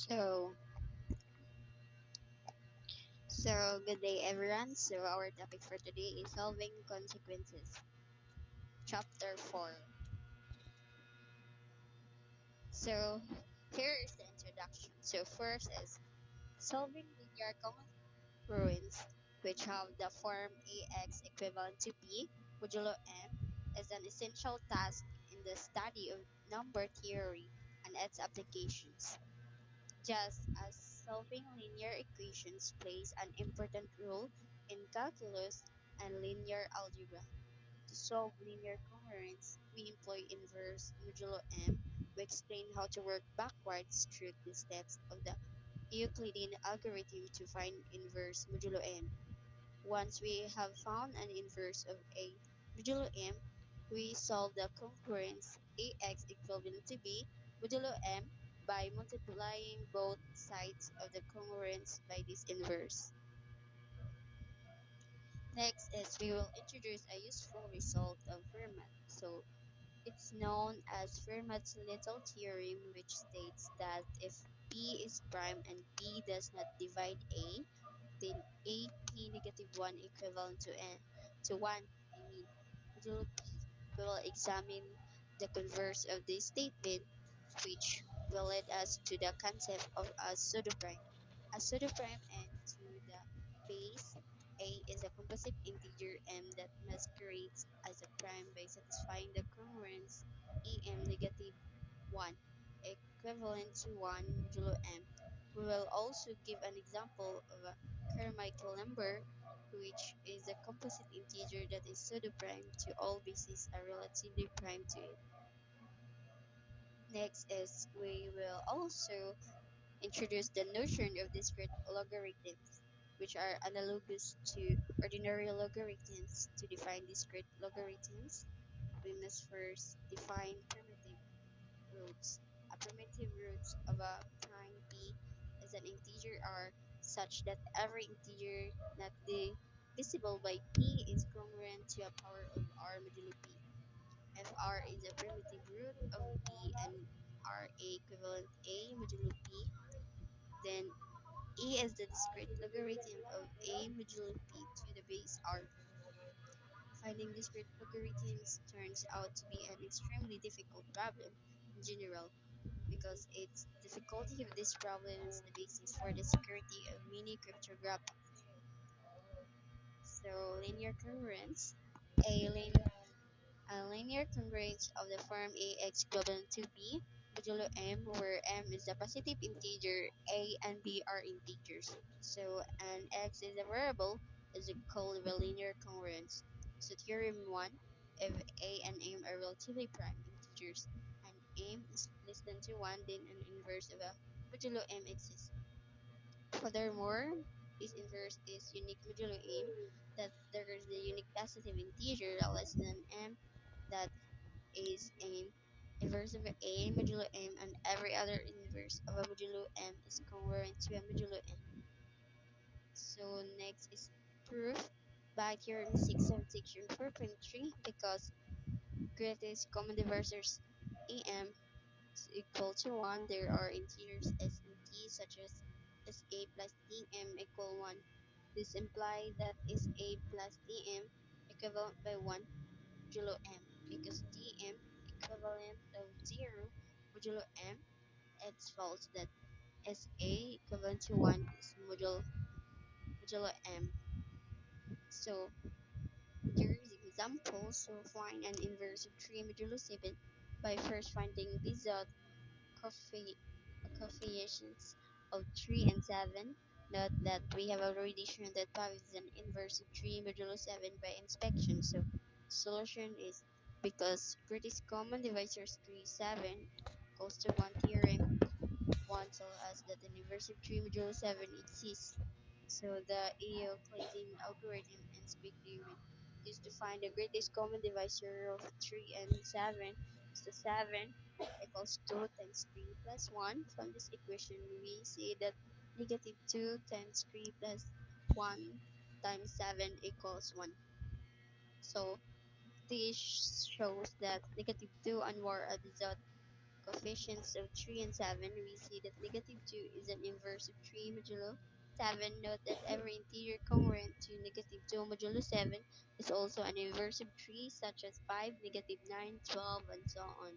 So, so, good day everyone. So our topic for today is solving consequences. Chapter 4. So here is the introduction. So first is solving linear congruence, which have the form AX equivalent to B modulo M, is an essential task in the study of number theory and its applications. Just as solving linear equations plays an important role in calculus and linear algebra. To solve linear congruence, we employ inverse modulo M. We explain how to work backwards through the steps of the Euclidean algorithm to find inverse modulo M. Once we have found an inverse of A modulo M, we solve the congruence AX equivalent to B modulo M by multiplying both sides of the congruence by this inverse. Next is we will introduce a useful result of Fermat. So it's known as Fermat's little theorem, which states that if P is prime and P does not divide A, then AP negative 1 equivalent to N to 1. I mean, modulo P. We will examine the converse of this statement, which will lead us to the concept of a pseudoprime. A pseudoprime n to the base a is a composite integer m that masquerades as a prime by satisfying the congruence em negative 1 equivalent to 1 modulo m. We will also give an example of a Carmichael number, which is a composite integer that is pseudoprime to all bases are relatively prime to it. Next is we will also introduce the notion of discrete logarithms, which are analogous to ordinary logarithms. To define discrete logarithms, we must first define primitive roots. A primitive root of a prime p is an integer r such that every integer not divisible by p is congruent to a power of r modulo p. If r is a primitive root of p and r a equivalent a modulo p, then a is the discrete logarithm of a modulo p to the base r. Finding discrete logarithms turns out to be an extremely difficult problem in general because its difficulty of this problem is the basis for the security of many cryptographic. So linear congruence, a linear a linear congruence of the form Ax equivalent to B modulo M, where M is a positive integer, A and B are integers. So and X is a variable is called a linear congruence. So theorem 1, if A and M are relatively prime integers and M is less than to 1, then an inverse of a modulo M exists. Furthermore, this inverse is unique modulo M, that there is a unique positive integer less than M that is an inverse of A modulo M, and every other inverse of a modulo M is congruent to a modulo M. So next is proof by theorem 6 of section 4.3, because greatest common divisors AM is equal to 1, there are integers S and T such as SA plus DM equal 1. This implies that SA plus DM equivalent by 1 modulo M, because dm equivalent of 0 modulo M, it's false that SA equivalent to 1 is modulo M. So here is example. So find an inverse of 3 modulo 7 by first finding Bizot coefficients of 3 and 7. Note that we have already shown that 5 is an inverse of 3 modulo 7 by inspection. So solution is because greatest common divisor is 3, 7 equals to 1 theorem. 1 tells us that an inverse of 3 modulo 7 exists. So the Euclidean algorithm and speak theorem is to find the greatest common divisor of 3 and 7. So 7 equals 2 times 3 plus 1. From this equation, we see that negative 2 times 3 plus 1 times 7 equals 1. So this shows that negative 2 and more are the coefficients of 3 and 7, we see that negative 2 is an inverse of 3 modulo 7. Note that every integer congruent to negative 2 modulo 7 is also an inverse of 3, such as 5, negative 9, 12, and so on.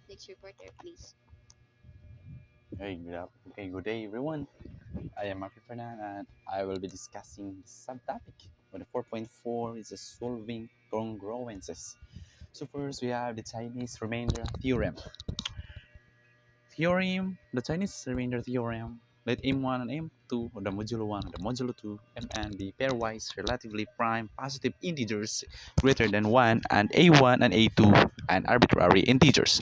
Next reporter, please. Good day, everyone. I am Marky Fernan, and I will be discussing the subtopic. For the 4.4 is the solving congruences. So first, we have the Chinese remainder theorem. The Chinese remainder theorem. Let M1 and M2, or the modulo 1 or the modulo 2, Mn be pairwise relatively prime positive integers greater than 1, and A1 and A2 and arbitrary integers.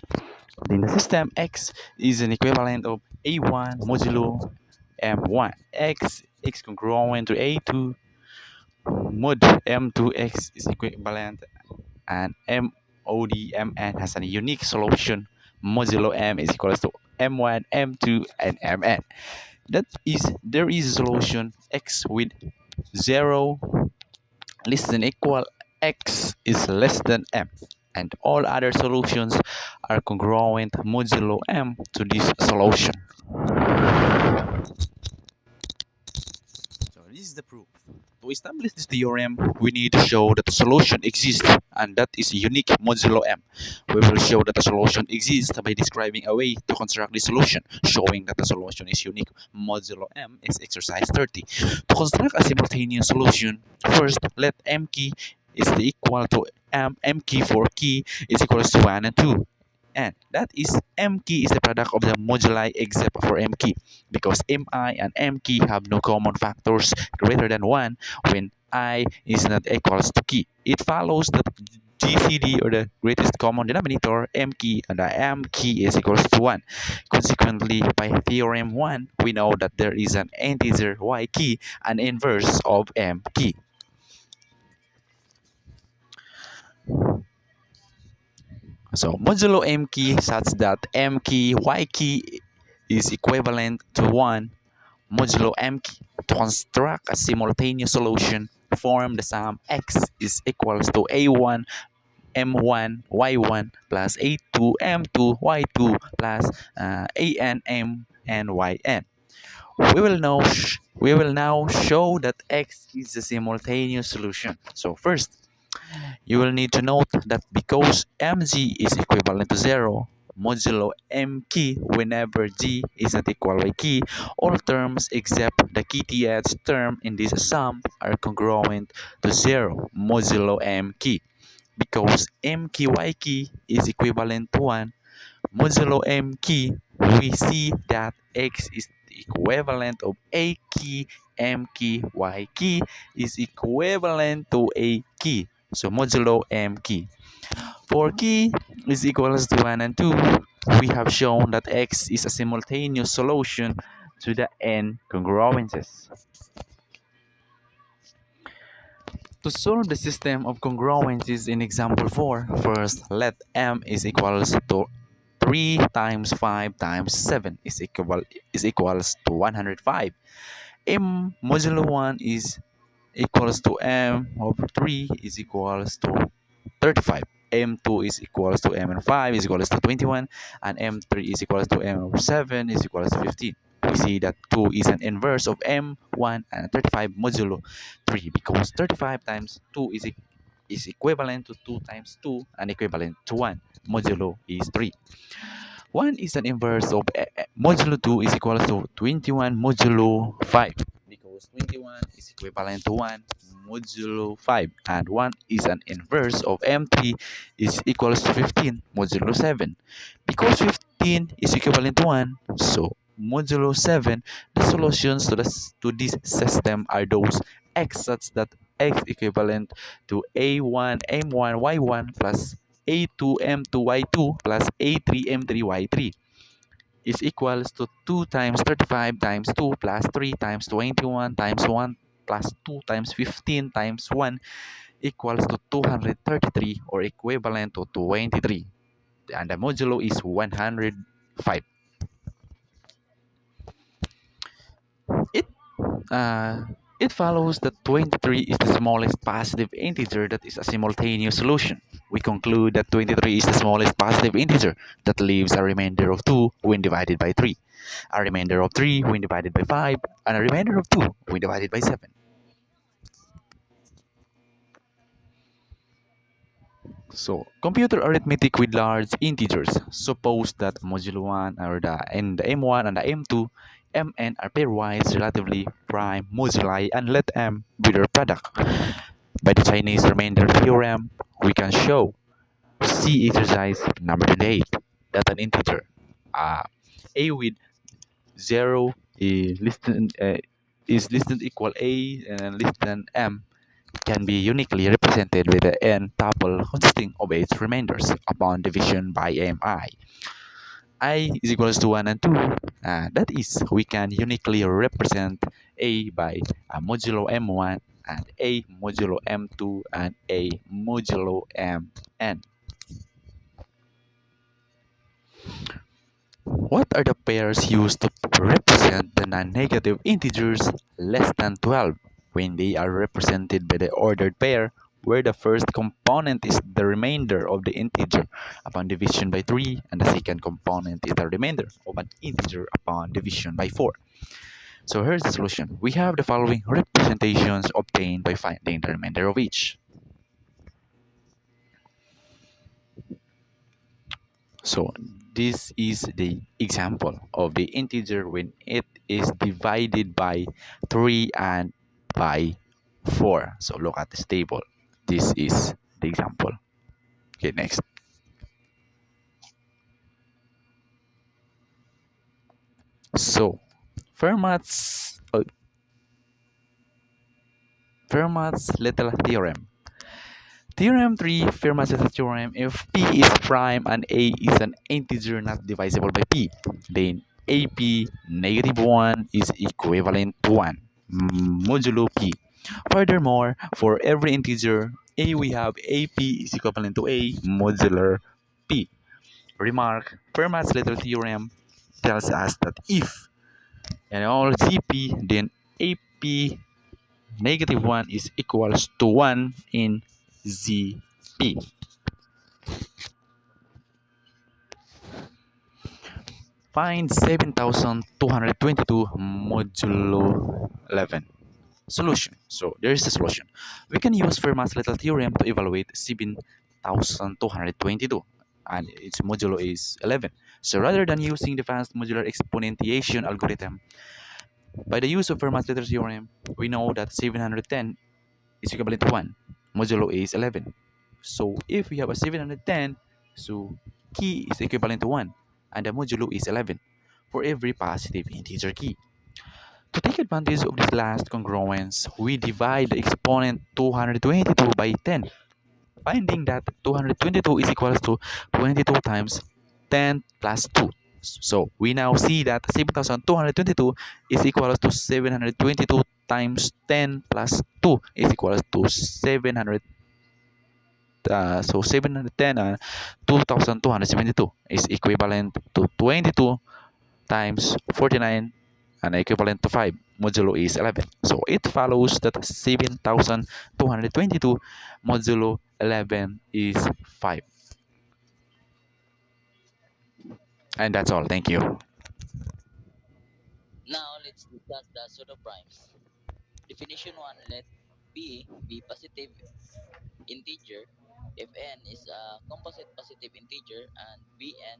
In the system, x is an equivalent of a1 modulo m1. X congruent to a2 mod m2x is equivalent, and mod mn has a unique solution modulo m is equal to m1, m2, and mn. That is, there is a solution x with 0 less than equal x is less than m, and all other solutions are congruent modulo m to this solution. So this is the proof. To establish this theorem, we need to show that the solution exists, and that is unique modulo m. We will show that the solution exists by describing a way to construct the solution, showing that the solution is unique modulo m is exercise 30. To construct a simultaneous solution, first let m key is the equal to m key for key is equals to 1 and 2. And that is m key is the product of the moduli except for m key, because mi and m key have no common factors greater than 1 when I is not equals to key. It follows that GCD, or the greatest common denominator, m key, and the m key is equals to 1. Consequently, by theorem 1, we know that there is an integer y key, an inverse of m key. So modulo m key such that m key y key is equivalent to 1 modulo m key. To construct a simultaneous solution, form the sum x is equals to a1 m1 y1 plus a2 m2 y2 plus an m and yn. We will now show that x is a simultaneous solution. So first, you will need to note that because mg is equivalent to 0, modulo m key whenever g is not equal by key, all terms except the kth term in this sum are congruent to 0 modulo m key. Because m key y key is equivalent to 1 modulo m key, we see that x is the equivalent of a key, m key, y key is equivalent to a key. So modulo m key. For key is equals to 1 and 2, we have shown that x is a simultaneous solution to the n congruences. To solve the system of congruences in example 4, first let m is equals to 3 times 5 times 7 is equals to 105. M modulo 1 is equals to m over 3 is equals to 35. M2 is equals to m and 5 is equals to 21, and m3 is equals to m over 7 is equals to 15. We see that 2 is an inverse of m1 and 35 modulo 3, because 35 times 2 is equivalent to 2 times 2 and equivalent to 1. Modulo is 3. 1 is an inverse of modulo 2 is equal to 21 modulo 5, because 21 is equivalent to 1 modulo 5, and 1 is an inverse of m3 is equals to 15 modulo 7, because 15 is equivalent to 1, so modulo 7, the solutions to this system are those x such that x equivalent to a1 m1 y1 plus a2 m2 y2 plus a3 m3 y3 is equals to 2 times 35 times 2 plus 3 times 21 times 1 plus 2 times 15 times 1 equals to 233, or equivalent to 23. And the modulo is 105. It uh, it follows that 23 is the smallest positive integer that is a simultaneous solution. we conclude that 23 is the smallest positive integer that leaves a remainder of 2 when divided by 3, a remainder of 3 when divided by 5, and a remainder of 2 when divided by 7. So, computer arithmetic with large integers. Suppose that modulo 1 or the m1 and the m2, mn are pairwise relatively prime moduli and let m be their product. By the Chinese remainder theorem, we can show, see exercise number 28, that an integer a with 0 is less than equal a and less than m can be uniquely represented with an n tuple consisting of its remainders upon division by I is equals to 1 and 2. That is, we can uniquely represent a by a modulo m1 and a modulo m2 and a modulo mn. What are the pairs used to represent the non-negative integers less than 12 when they are represented by the ordered pair where the first component is the remainder of the integer upon division by 3 and the second component is the remainder of an integer upon division by 4? So here's the solution. We have the following representations obtained by finding the remainder of each. So this is the example of the integer when it is divided by 3 and by 4. So look at this table. This is the example. Okay, next. So Fermat's little theorem. Theorem 3, Fermat's little theorem. If p is prime and a is an integer not divisible by p, then ap negative 1 is equivalent to 1 modulo p. Furthermore, for every integer a, we have ap is equivalent to a modular p. Remark, Fermat's little theorem tells us that if and all gp, then ap negative 1 is equals to 1 in zp. Find 7,222 modulo 11. Solution. So there is a solution. We can use Fermat's little theorem to evaluate 7,222 and its modulo is 11. So rather than using the fast modular exponentiation algorithm, by the use of Fermat's little theorem, we know that 710 is equivalent to 1. Modulo is 11. So if we have a 710, so key is equivalent to 1 and the modulo is 11 for every positive integer key. To take advantage of this last congruence, we divide the exponent 222 by 10, finding that 222 is equals to 22 times 10 plus 2. So we now see that 7,222 is equals to 722 times 10 plus 2 is equals to 700. So 710 2,272 is equivalent to 22 times 49 and equivalent to 5 modulo is 11. So it follows that 7,222 modulo 11 is 5. And that's all. Thank you. Now let's discuss the pseudoprimes. Definition 1, let p be positive integer if n is a composite positive integer and bn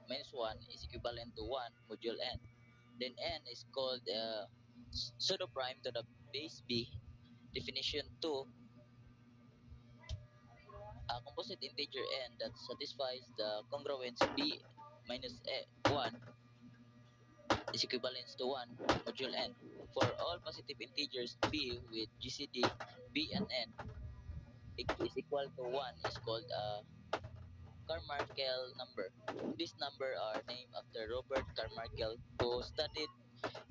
minus 1 is equivalent to 1 module n. Then n is called a pseudoprime to the base b. Definition 2, a composite integer n that satisfies the congruence b minus 1 is equivalent to 1 module n. For all positive integers b with GCD b and n is equal to 1 is called a Carmichael number. These numbers are named after Robert Carmichael, who studied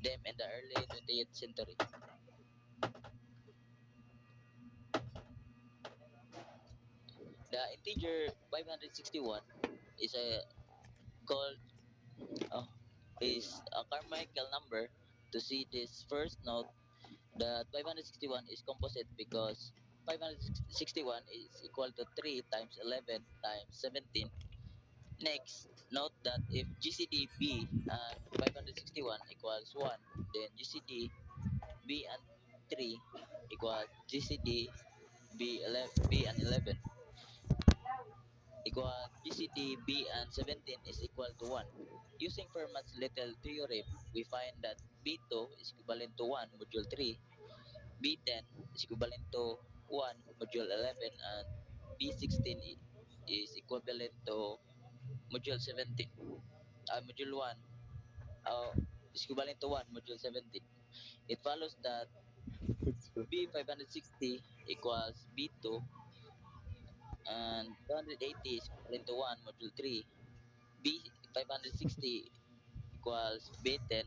them in the early 20th century. The integer 561 is a called oh, is a Carmichael number. To see this, first note that 561 is composite because 561 is equal to 3 times 11 times 17. Next, note that if GCD B and 561 equals 1, then GCD B and 3 equals GCD B and 11 equals GCD B and 17 is equal to 1. Using Fermat's little theorem, we find that B2 is equivalent to 1 module 3, B10 is equivalent to 1 module 11, and B16 is equivalent to module 17. Module 1 uh, is equivalent to 1 module 17. It follows that B560 equals B2 and 280 is equivalent to 1 module 3. B560 equals B10.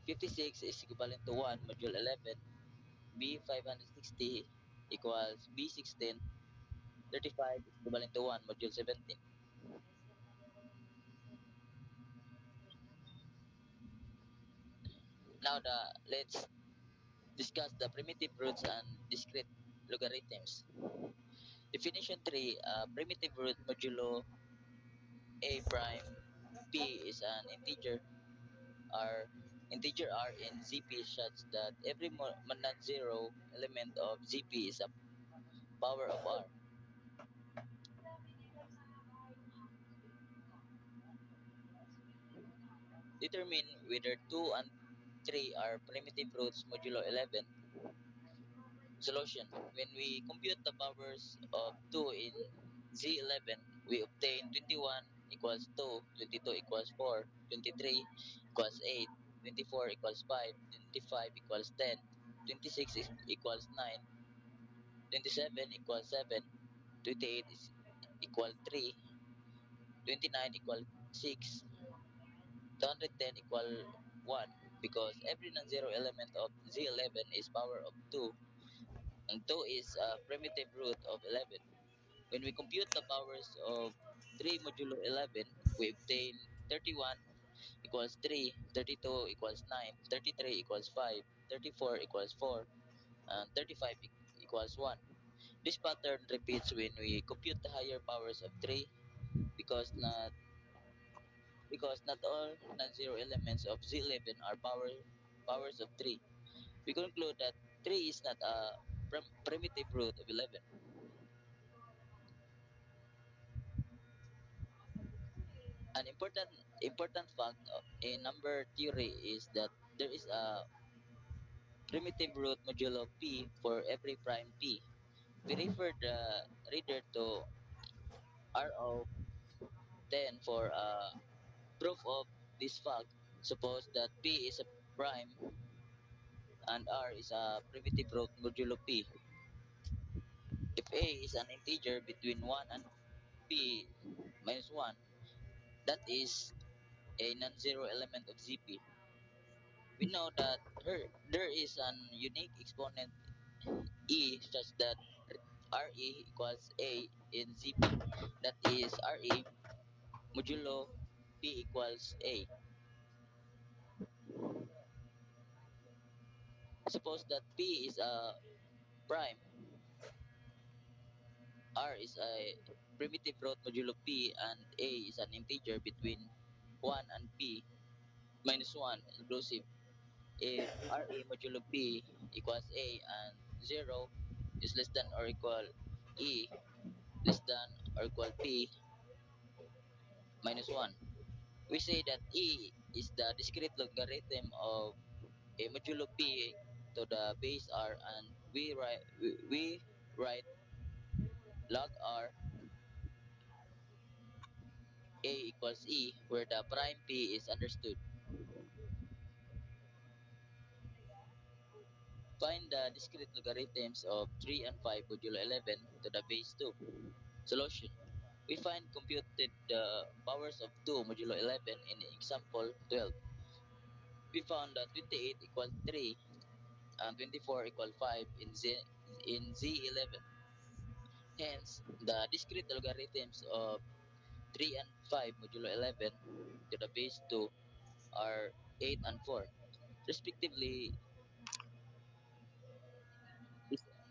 56 is equivalent to 1 module 11. B560 equals B16. 35 is equivalent to 1 module 17. Now let's discuss the primitive roots and discrete logarithms. Definition 3, primitive root modulo a prime p is an integer r in zp such that every non-zero element of zp is a power of r. Determine whether 2 and 3 are primitive roots modulo 11. Solution. When we compute the powers of 2 in Z11, we obtain 21 equals 2, 22 equals 4, 23 equals 8, 24 equals 5, 25 equals 10, 26 equals 9, 27 equals 7, 28 is equal 3, 29 equal 6, 210 equal 1 because every non-zero element of Z11 is power of 2 and 2 is a primitive root of 11. When we compute the powers of 3 modulo 11, we obtain 31 equals 3, 32 equals 9, 33 equals 5, 34 equals 4, and 35 equals 1. This pattern repeats when we compute the higher powers of 3 because not all non-zero elements of Z11 are powers of 3. We conclude that 3 is not a primitive root of 11. An important fact in number theory is that there is a primitive root modulo p for every prime p. We refer the reader to RO 10 for proof of this fact. Suppose that p is a prime and r is a primitive root modulo p. If a is an integer between 1 and p minus 1, that is a non-zero element of ZP. We know that there is an unique exponent E such that RE equals A in ZP. That is RE modulo P equals A. Suppose that P is a prime, R is a primitive root modulo P, and A is an integer between 1 and P minus 1 inclusive. If RE modulo P equals A and 0 is less than or equal E less than or equal P minus 1. We say that E is the discrete logarithm of a modulo P to the base R, and we write log R A equals E where the prime P is understood. Find the discrete logarithms of 3 and 5 modulo 11 to the base 2. Solution. We find computed the powers of 2 modulo 11 in example 12. We found that 28 equals 3 and 24 equal 5 in Z11. Hence, the discrete logarithms of 3 and 5 modulo 11 to the base 2 are 8 and 4. Respectively,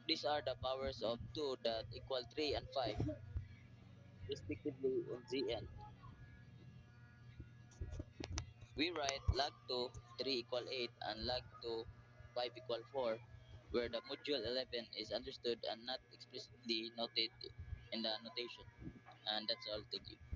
These are the powers of 2 that equal 3 and 5, respectively in Zn. We write log 2, 3 equal 8, and log 2, 5 equal 4, where the module 11 is understood and not explicitly noted in the notation. And that's all. Thank you.